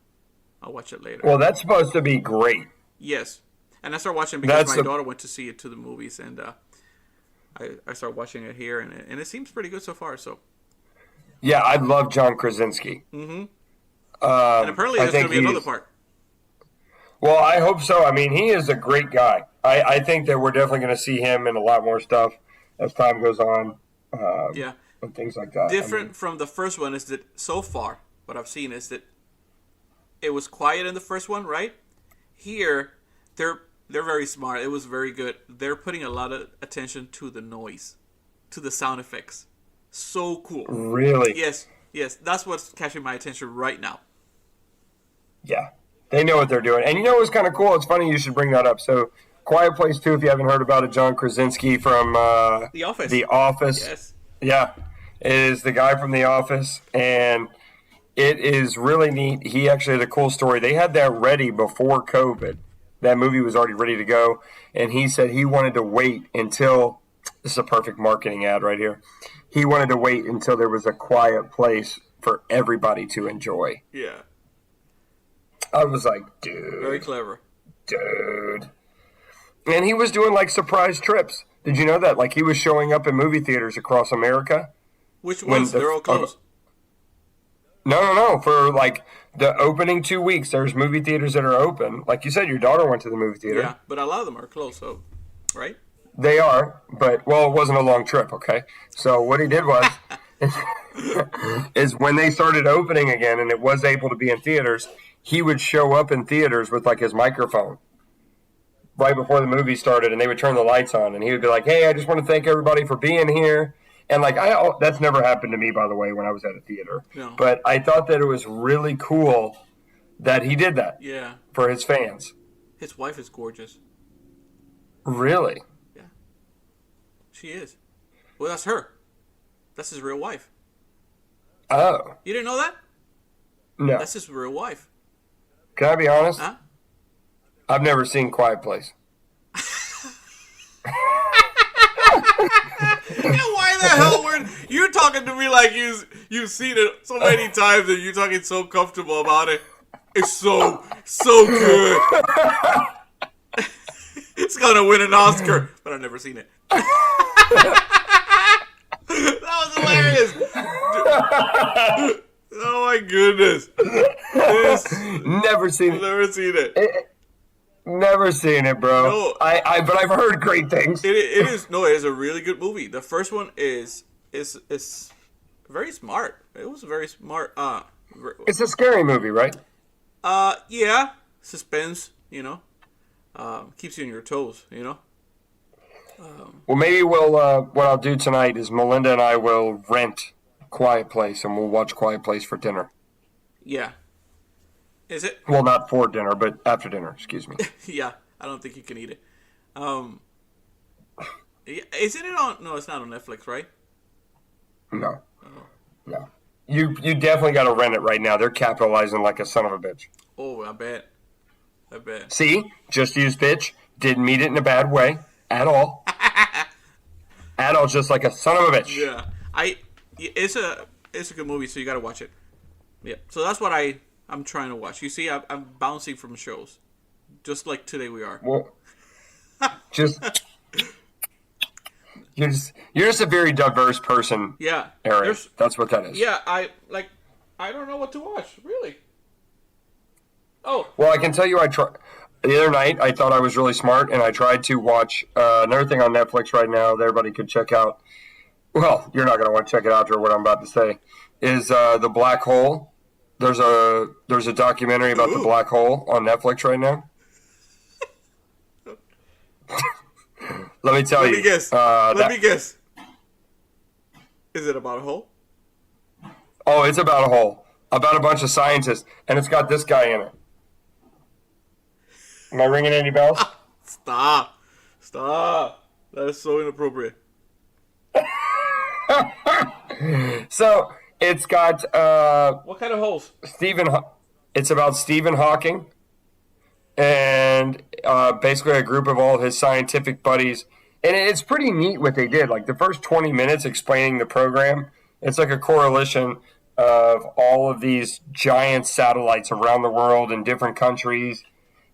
I'll watch it later. Well, that's supposed to be great. Yes. And I started watching because That's my daughter went to see it to the movies, and I started watching it here, and it seems pretty good so far. So, Yeah, I love John Krasinski. and apparently there's going to be another part. Well, I hope so. I mean, he is a great guy. I think that we're definitely going to see him in a lot more stuff as time goes on. Yeah. And things like that. Different from the first one is that so far, what I've seen is that it was quiet in the first one, right? Here, they're very smart. It was very good. They're putting a lot of attention to the noise, to the sound effects. So cool. Really? Yes, that's what's catching my attention right now. Yeah. They know what they're doing. And you know what's kind of cool? It's funny you should bring that up. So, Quiet Place 2, if you haven't heard about it, John Krasinski from The Office. The Office. Yes. Yeah. It is the guy from The Office. And it is really neat. He actually had a cool story. They had that ready before COVID. That movie was already ready to go. And he said he wanted to wait until – this is a perfect marketing ad right here. He wanted to wait until there was a quiet place for everybody to enjoy. Yeah. I was like, dude. Very clever. Dude. And he was doing like surprise trips. Did you know that? Like he was showing up in movie theaters across America. Which ones? They're all closed. No. For like the opening 2 weeks, there's movie theaters that are open. Like you said, your daughter went to the movie theater. Yeah, but a lot of them are closed, so, right? They are, but, well, it wasn't a long trip, okay? So what he did was, is when they started opening again and it was able to be in theaters, he would show up in theaters with like his microphone right before the movie started, and they would turn the lights on, and he would be like, hey, I just want to thank everybody for being here. And like that's never happened to me, by the way, when I was at a theater. No. But I thought that it was really cool that he did that Yeah. for his fans. His wife is gorgeous. Really? Yeah. She is. Well, that's her. That's his real wife. Oh. You didn't know that? No. That's his real wife. Can I be honest? Huh? I've never seen Quiet Place. Yeah, why the hell were you talking to me like you've seen it so many times and you're talking so comfortable about it? It's so good. It's gonna win an Oscar, but I've never seen it. That was hilarious. Oh my goodness. Never seen it. Never seen it. Never seen it, bro. No. But I've heard great things. It is a really good movie. The first one is very smart. It was very smart. It's a scary movie, right? Yeah, suspense. You know, keeps you on your toes. You know. Well, maybe what I'll do tonight is Melinda and I will rent Quiet Place and we'll watch Quiet Place for dinner. Yeah. Is it? Well, not for dinner, but after dinner. Excuse me. Yeah, I don't think you can eat it. Isn't it on? No, it's not on Netflix, right? No. No. You definitely got to rent it right now. They're capitalizing like a son of a bitch. Oh, I bet. I bet. See? Just used bitch. Didn't mean it in a bad way at all. At all, just like a son of a bitch. Yeah, it's a good movie, so you gotta watch it. Yeah, so that's what I'm trying to watch. You see, I'm bouncing from shows, just like today we are. Well, just you're just a very diverse person, Yeah, Eric. That's what that is. yeah. I don't know what to watch really. Oh, Well, I can tell you, the other night. I thought I was really smart, and I tried to watch another thing on Netflix right now that everybody could check out. Well, you're not going to want to check it out after what I'm about to say. Is the black hole? There's a documentary about the black hole on Netflix right now. Let me tell let you. me guess. Let me guess. Is it about a hole? Oh, it's about a hole, about a bunch of scientists, and it's got this guy in it. Am I ringing any bells? Stop! That is so inappropriate. So it's got What kind of holes? It's about Stephen Hawking, and basically a group of all of his scientific buddies. And it's pretty neat what they did. Like the first 20 minutes explaining the program, it's like a correlation of all of these giant satellites around the world in different countries.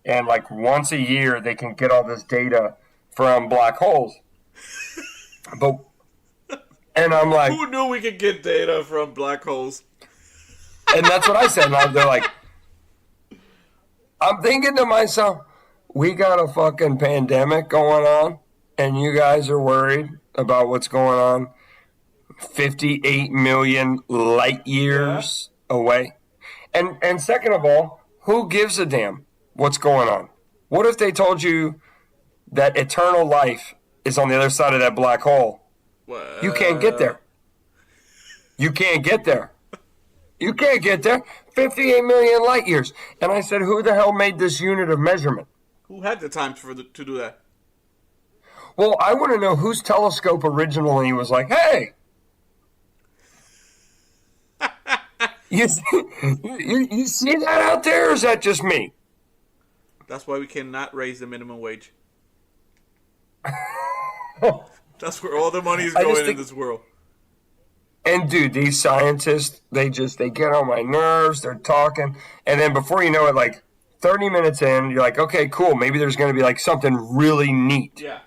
And like once a year, they can get all this data from black holes. And I'm like, Who knew we could get data from black holes? and that's what I said. And they're like, I'm thinking to myself, we got a fucking pandemic going on, and you guys are worried about what's going on 58 million light years away. And second of all, who gives a damn what's going on? What if they told you that eternal life is on the other side of that black hole? You can't get there. You can't get there. You can't get there. 58 million light years. And I said, who the hell made this unit of measurement? Who had the time to do that? Well, I want to know whose telescope originally was like, hey, you see that out there, or is that just me? That's why we cannot raise the minimum wage. That's where all the money is going in this world. And dude, these scientists, they get on my nerves. They're talking, and then before you know it, like 30 minutes in, you're like, okay, cool. Maybe there's going to be like something really neat. Yeah.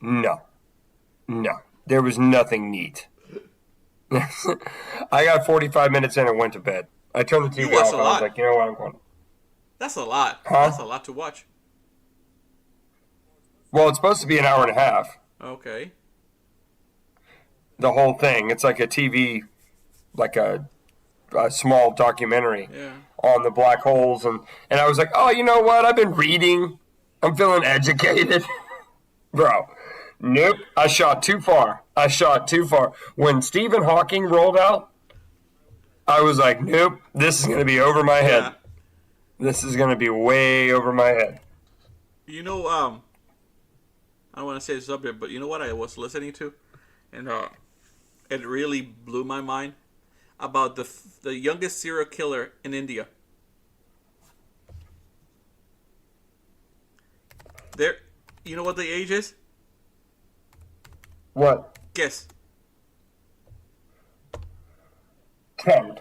No, there was nothing neat. I got 45 minutes in and went to bed. I turned the TV off. And I was like, you know what, I'm going. That's a lot. Huh? That's a lot to watch. Well, it's supposed to be an hour and a half. Okay. The whole thing. It's like a TV, like a small documentary on the black holes. And I was like, oh, you know what? I've been reading. I'm feeling educated. Bro, nope. I shot too far. When Stephen Hawking rolled out, I was like, nope, this is going to be over my head. Yeah. This is going to be way over my head. You know, I don't want to say the subject, but you know what I was listening to? And it really blew my mind about the youngest serial killer in India. You know what the age is? What? Guess. 10.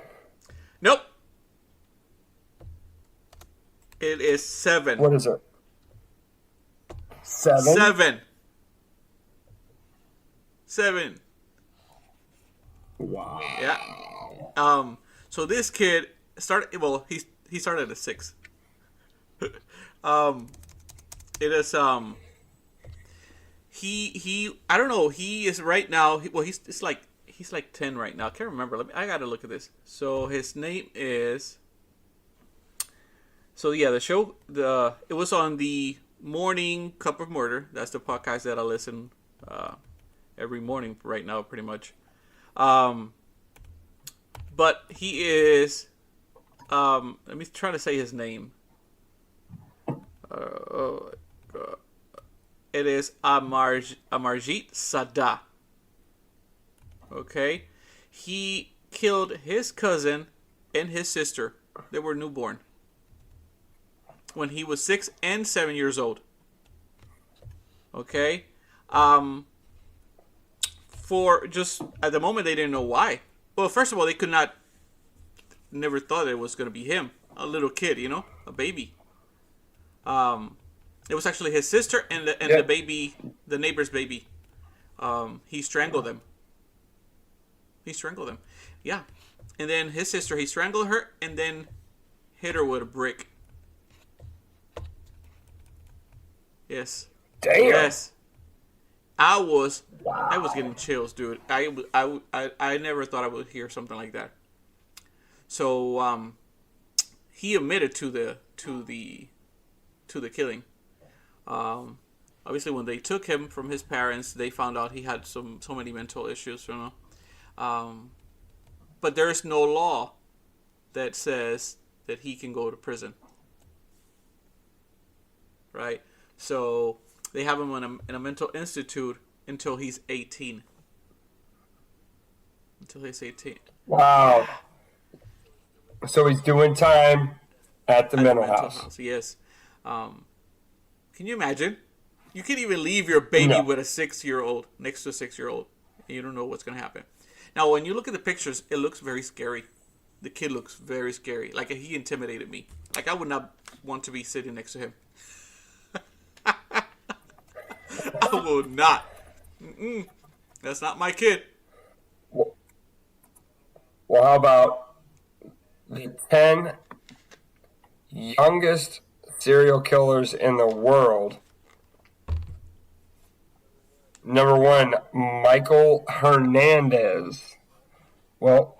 Nope. It is 7. What is it? 7? 7. Wow. Yeah. So this kid started. Well, he started at 6. It is He I don't know. He is right now. He's like 10 right now. I can't remember. I gotta look at this. So his name is. So yeah, the show it was on the Morning Cup of Murder. That's the podcast that I listen every morning right now, pretty much. But he is. Let me try to say his name. It is Amarjit Sada. Okay, He killed his cousin and his sister. They were newborn when he was 6 and 7 years old. Okay, for just at the moment they didn't know why. Well, first of all, they could not, never thought it was going to be him, a little kid, a baby. It was actually his sister and the baby, the neighbor's baby. He strangled them. Yeah, and then his sister, he strangled her and then hit her with a brick. Yes. Damn. Yes. I was getting chills, dude. I never thought I would hear something like that. So he admitted to the killing. Obviously, when they took him from his parents, they found out he had so many mental issues, but there's no law that says that he can go to prison, right? So they have him in a mental institute until he's 18. Until he's 18. Wow. So he's doing time at the mental house. Yes. Can you imagine? You can't even leave your baby with a 6-year-old, next to a 6-year-old, and you don't know what's going to happen. Now, when you look at the pictures, it looks very scary. The kid looks very scary. Like, he intimidated me. Like, I would not want to be sitting next to him. I will not. That's not my kid. Well, how about the 10 youngest serial killers in the world? Number 1, Michael Hernandez. Well,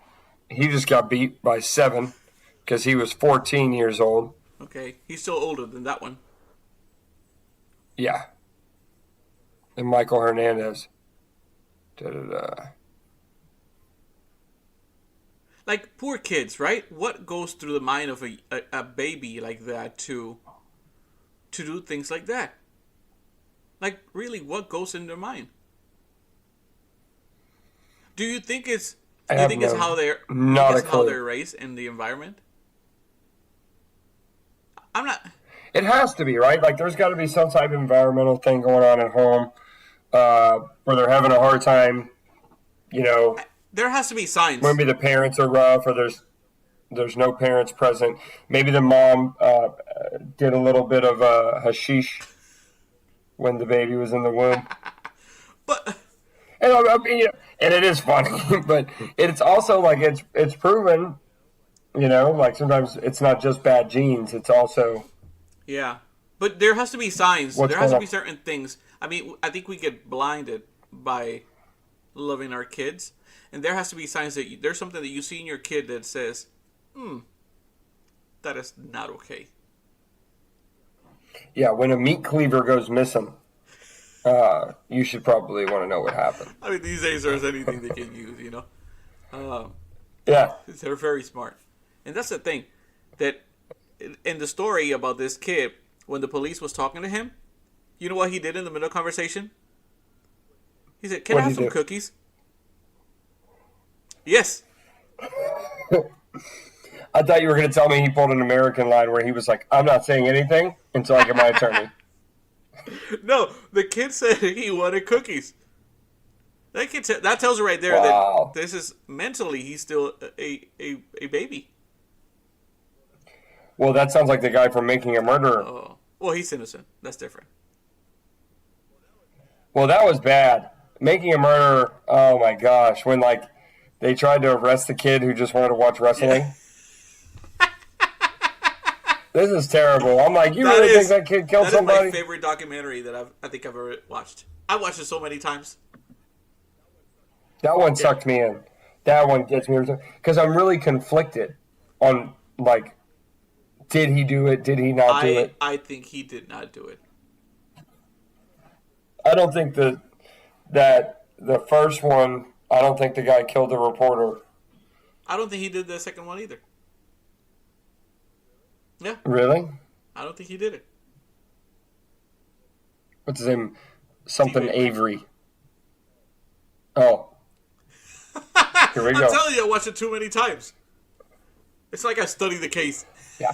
he just got beat by 7 because he was 14 years old. Okay, he's still older than that one. Yeah. And Michael Hernandez. Da-da-da. Like, poor kids, right? What goes through the mind of a baby like that to do things like that? Like, really, what goes in their mind? Do you think it's how they're raised in the environment? I'm not. It has to be, right? Like, there's got to be some type of environmental thing going on at home where they're having a hard time, There has to be signs. Maybe the parents are rough, or there's no parents present. Maybe the mom did a little bit of hashish when the baby was in the womb. And it is funny, but it's also like it's proven, like sometimes it's not just bad genes; it's also But there has to be signs. There has to be on? certain things. I mean, I think we get blinded by loving our kids, and there has to be signs that there's something that you see in your kid that says, that is not okay. Yeah, when a meat cleaver goes missing, you should probably want to know what happened. I mean, these days there's anything they can use, Yeah. They're very smart. And that's the thing, that in the story about this kid, when the police was talking to him, you know what he did in the middle of the conversation? He said, "Can I have some cookies?" Yes. I thought you were going to tell me he pulled an American line where he was like, "I'm not saying anything until I get my attorney." No, the kid said he wanted cookies. That tells you right there Wow. that this is mentally he's still a baby. Well, that sounds like the guy from Making a Murderer. Oh, well, he's innocent. That's different. Well, that was bad. Making a Murderer. Oh my gosh, when they tried to arrest the kid who just wanted to watch wrestling. Yeah. This is terrible. I'm like, you really think that kid killed somebody? That is my favorite documentary that I think I've ever watched. I watched it so many times. That one sucked me in. That one gets me because I'm really conflicted on did he do it? Did he not do it? I think he did not do it. I don't think that the first one. I don't think the guy killed the reporter. I don't think he did the second one either. Yeah. Really? I don't think he did it. What's his name? Something Avery. Oh. Here we I'm go. telling you, I watched it too many times. It's like I studied the case. Yeah.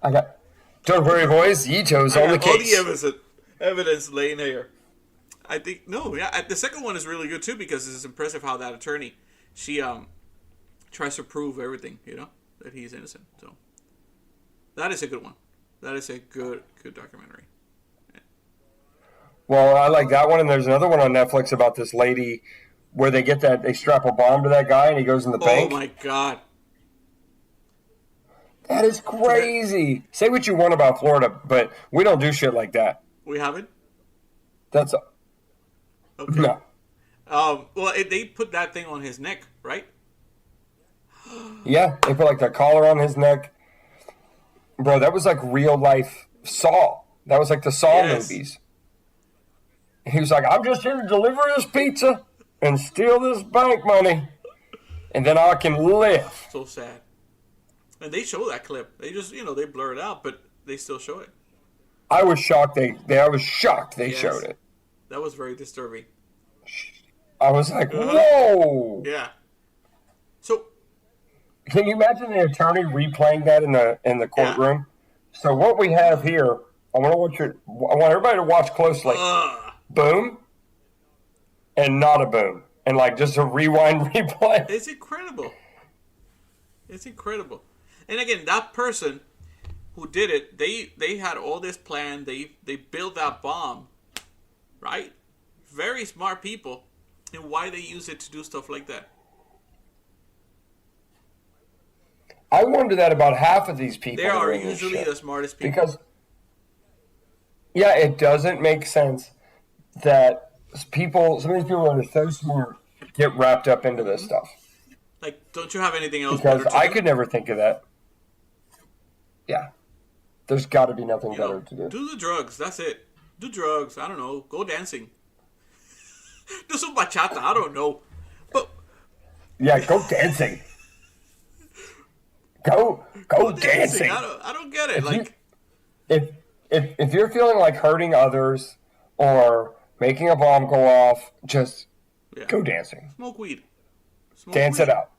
I got. Don't worry, boys. Yito's on the All case. the evidence laying here. I think the second one is really good too because it's impressive how that attorney she tries to prove everything, that he's innocent. So that is a good one. That is a good documentary. Well, I like that one, and there's another one on Netflix about this lady where they strap a bomb to that guy and he goes in the bank. Oh my god. That is crazy. Say what you want about Florida, but we don't do shit like that. We haven't? That's okay. No. Well, they put that thing on his neck, right? Yeah, they put like the collar on his neck. Bro, that was like real life Saw. That was like the Saw movies. He was like, I'm just here to deliver this pizza and steal this bank money, and then I can live. So sad. And they show that clip. They just, they blur it out, but they still show it. I was shocked. I was shocked they showed it. That was very disturbing. I was like, whoa. Yeah. So, can you imagine the attorney replaying that in the courtroom? Yeah. So what we have here, I want everybody to watch closely. Boom, and not a boom, and like just a rewind replay. It's incredible. It's incredible. And again, that person who did it, they had all this plan. They built that bomb, right? Very smart people. And why they use it to do stuff like that? I wonder that about half of these people. They are usually the smartest people. Because, yeah, it doesn't make sense that some of these people that are so smart get wrapped up into this stuff. Like, don't you have anything else? Because I could never think of that. Yeah. There's got to be nothing better to do. Do the drugs. That's it. Do drugs. I don't know. Go dancing. Do some bachata. I don't know. But yeah, go dancing. Go dancing. I don't get it. If you're feeling like hurting others or making a bomb go off, just go dancing. Smoke weed. Dance it out.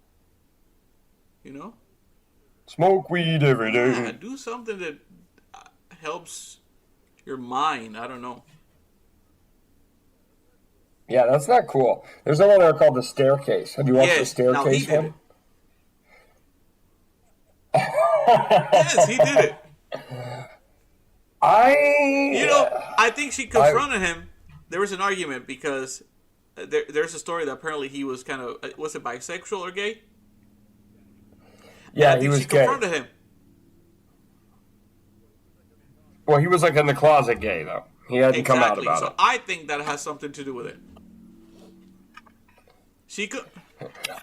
Smoke weed every day. Yeah, do something that helps your mind. I don't know. Yeah, that's not cool. There's one there called The Staircase. Have you watched The Staircase one? Yes, he did it. I think she confronted him. There was an argument because there's a story that apparently he was kind of, was it bisexual or gay? Yeah, he was gay. She confronted him. Well, he was like in the closet gay, though. He hadn't come out about it. So I think that has something to do with it. She could.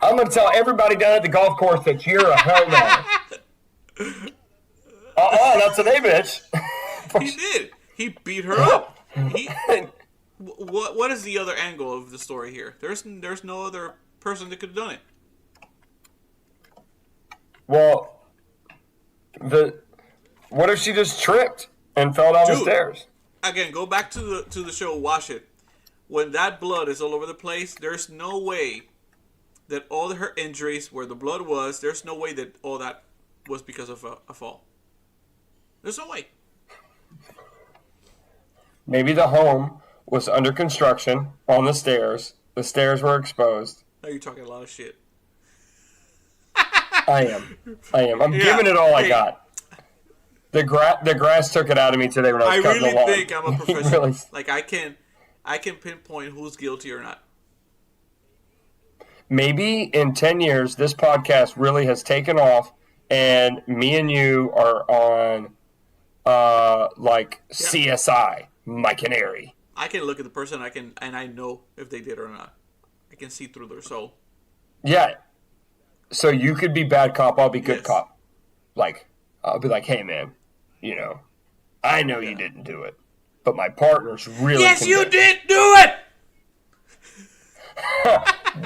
I'm going to tell everybody down at the golf course that you're a homo. That's an A, bitch. He did. He beat her up. What is the other angle of the story here? There's no other person that could have done it. Well, what if she just tripped and fell down the stairs? Again, go back to the show, watch it. When that blood is all over the place, there's no way that all her injuries where the blood was, there's no way that all that was because of a fall. There's no way. Maybe the home was under construction on the stairs. The stairs were exposed. Now you're talking a lot of shit. I am. I'm giving it all I got. The grass took it out of me today when I was cutting the lawn. I really think I'm a professional. Really? Like I can pinpoint who's guilty or not. Maybe in 10 years, this podcast really has taken off, and me and you are on, CSI, Mike and Ari. I can look at the person, and I know if they did or not. I can see through their soul. Yeah. So you could be bad cop, I'll be good cop. Like, I'll be like, hey, man, I know you didn't do it, but my partner's really Yes, convinced. you did do it!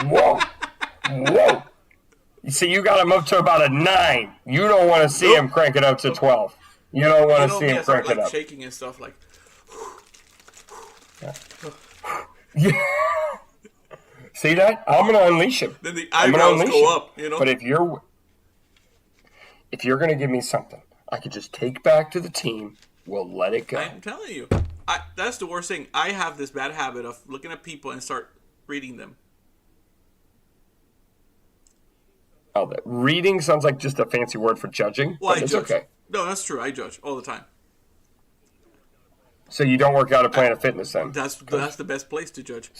Whoa. You see, you got him up to about a 9. You don't want to see him crank it up to 12. You don't want to see him crank it up. Shaking and stuff like. Yeah. See that? I'm gonna unleash him. Then the I'm gonna eyebrows unleash go him. up, you know? But if you're gonna give me something, I could just take back to the team. We'll let it go. I'm telling you. That's the worst thing. I have this bad habit of looking at people and start reading them. Oh, that reading sounds like just a fancy word for judging. Well, but I it's judge. okay. No, that's true. I judge all the time. So you don't work out at Planet Fitness then? That's the best place to judge.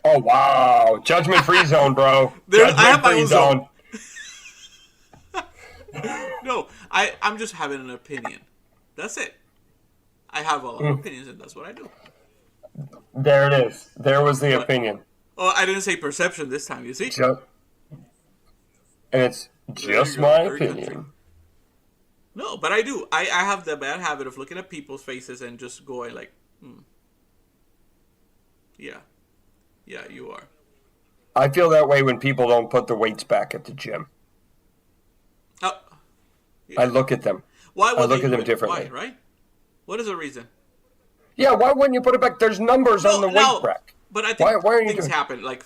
Oh wow, judgment-free zone, bro. I have my own Judgment-free zone. No, I'm just having an opinion. That's it. I have a lot of opinions, and that's what I do. There it is. There was the opinion. Oh, I didn't say perception this time. You see? And it's just my opinion. No, but I do. I have the bad habit of looking at people's faces and just going like, yeah, you are. I feel that way when people don't put the weights back at the gym. Oh, yeah. I look at them. Why would I look they at them do it? differently. Why, right? What is the reason? Yeah, why wouldn't you put it back? There's numbers on the weight rack. But I think why are you things doing? happen. Like,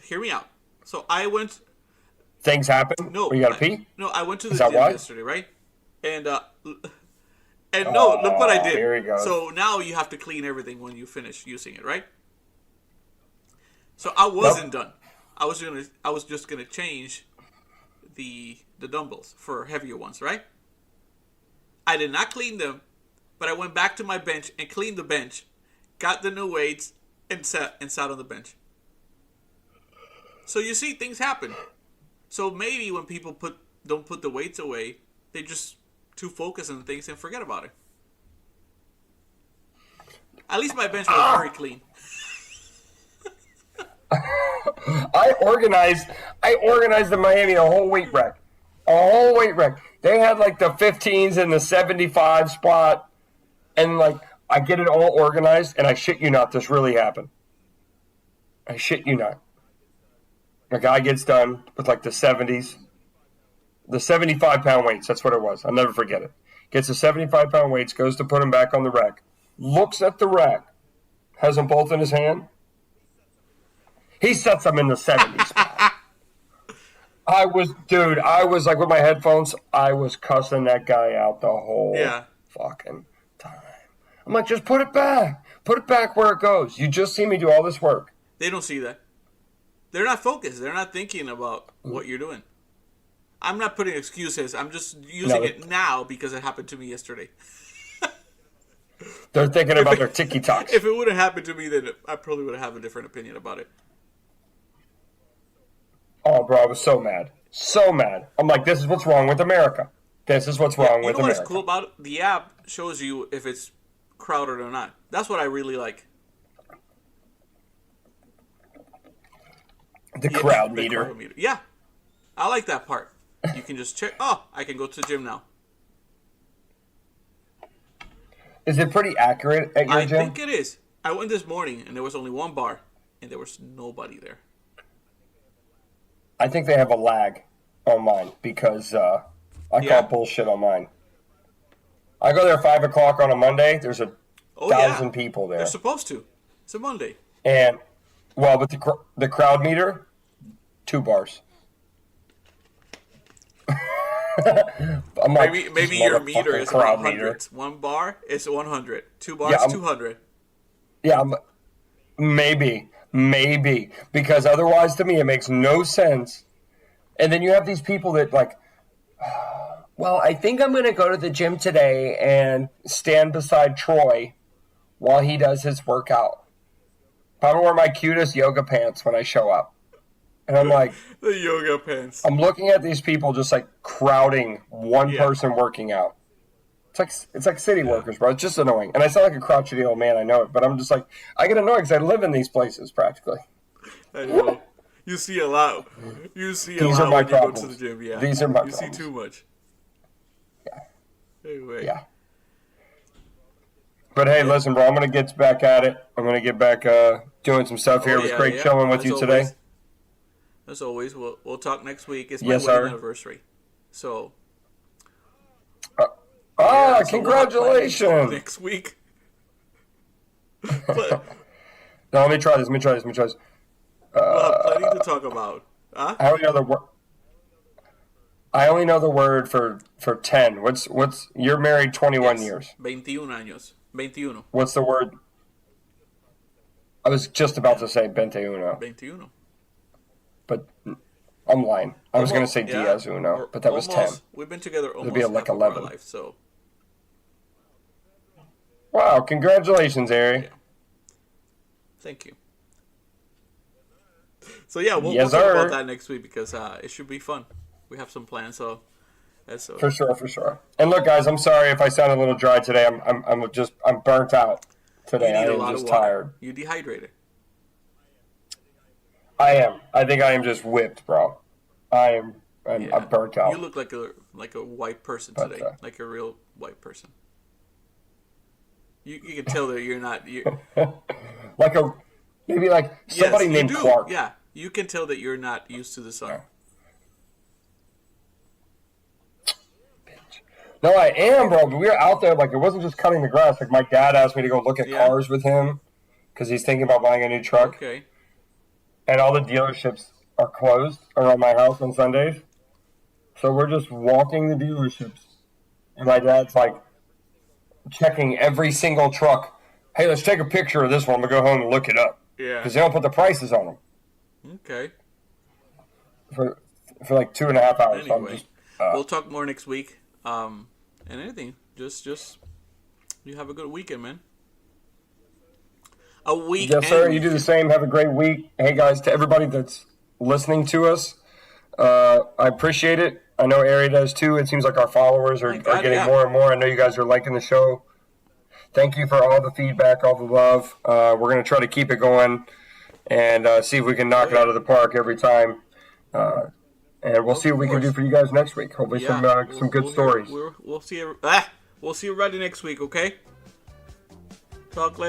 hear me out. So I went. Things happen. No, you gotta pee. No, I went to the Is that gym why? yesterday, right? And no, look what I did. Here he goes. So now you have to clean everything when you finish using it, right? So I wasn't done. I was just gonna change the dumbbells for heavier ones, right? I did not clean them, but I went back to my bench and cleaned the bench, got the new weights, and sat on the bench. So you see, things happen. So maybe when people don't put the weights away, they just too focused on things and forget about it. At least my bench was very clean. I organized in Miami a whole weight rack. They had like the 15s and the 75 spot, and like I get it all organized, and I shit you not, this really happened. I shit you not. A guy gets done with like the 70s, the 75-pound weights. That's what it was. I'll never forget it. Gets the 75-pound weights, goes to put them back on the rack, looks at the rack, has them both in his hand. He sets them in the 70s spot. I was like with my headphones, I was cussing that guy out the whole fucking time. I'm like, just put it back. Put it back where it goes. You just see me do all this work. They don't see that. They're not focused. They're not thinking about what you're doing. I'm not putting excuses. I'm just using it now because it happened to me yesterday. They're thinking about their TikToks. If it would have happened to me, then I probably would have a different opinion about it. Oh, bro, I was so mad. So mad. I'm like, this is what's wrong with America. This is what's wrong with America. You know what's cool about it? The app shows you if it's crowded or not. That's what I really like. The crowd meter. Yeah. I like that part. You can just check. Oh, I can go to the gym now. Is it pretty accurate at your gym? I think it is. I went this morning and there was only one bar and there was nobody there. I think they have a lag on mine because I call bullshit on mine. I go there at 5 o'clock on a Monday. There's 1,000 people there. They're supposed to. It's a Monday. And, well, but the crowd meter, 2 bars. I'm like, maybe your meter is about 100. Meter. 1 bar is 100. 2 bars, 200. Yeah, maybe. Because otherwise, to me, it makes no sense. And then you have these people that, like, well, I think I'm going to go to the gym today and stand beside Troy while he does his workout. I'm going to wear my cutest yoga pants when I show up. And I'm like... the yoga pants. I'm looking at these people just, like, crowding one person working out. It's like city workers, bro. It's just annoying. And I sound like a crotchety old man, I know it. But I'm just like, I get annoyed because I live in these places, practically. I know. You see a lot. These are my when problems. you go to the gym. Yeah. These are my You problems. see too much. Yeah. Anyway. Yeah. But hey, listen, bro, I'm going to get back at it. I'm going to get back doing some stuff here. It was great chilling with you today. As always, we'll talk next week. It's my Yes, wedding sir. anniversary. So. Congratulations. Next week. But, No, let me try this. We'll have plenty to talk about. Huh? I only know the word. I only know the word for 10. What's you're married 21 Yes. years. 21 años. 21. What's the word? I was just about to say 21, 21. but I'm lying. I was going to Almost, say yeah. Diaz Uno, Or but that was 10. almost. We've been together almost be half like of our 11. life, so Wow, congratulations, Ari. yeah. Thank you. So yeah, we'll Yes, talk sir. about that next week because it should be fun. We have some plans, so that's so. For sure, for sure. And look, guys, I'm sorry if I sound a little dry today. I'm burnt out You today. need I a am lot just of water. tired. You dehydrated. I am. I think I am just whipped, bro. I am. Yeah. I'm burnt out. You look like a white person But, today, like a real white person. You can tell that you're not. like a maybe like somebody Yes, named you do. Clark. Yeah, you can tell that you're not used to the sun. No, I am, bro. But we were out there. Like it wasn't just cutting the grass. Like my dad asked me to go look at Yeah. cars with him because he's thinking about buying a new truck. Okay. And all the dealerships are closed around my house on Sundays. So we're just walking the dealerships. And my dad's like checking every single truck. Hey, let's take a picture of this one. We'll go home and look it up. Yeah. Because they don't put the prices on them Okay. for like 2.5 hours. So I'm Anyway, just, we'll talk more next week. And anything, just you have a good weekend, man. A week. yes, sir. and You do the weekend. same. Have a great week. Hey, guys, to everybody that's listening to us, I appreciate it. I know Ari does too. It seems like our followers are Thank God, getting yeah. more and more. I know you guys are liking the show. Thank you for all the feedback, all the love. We're going to try to keep it going and see if we can knock it out of the park every time. And we'll see what we can do course. for you guys next week. Hopefully, Yeah, some good stories. We'll see you. We'll see you ready next week. Okay. Talk later.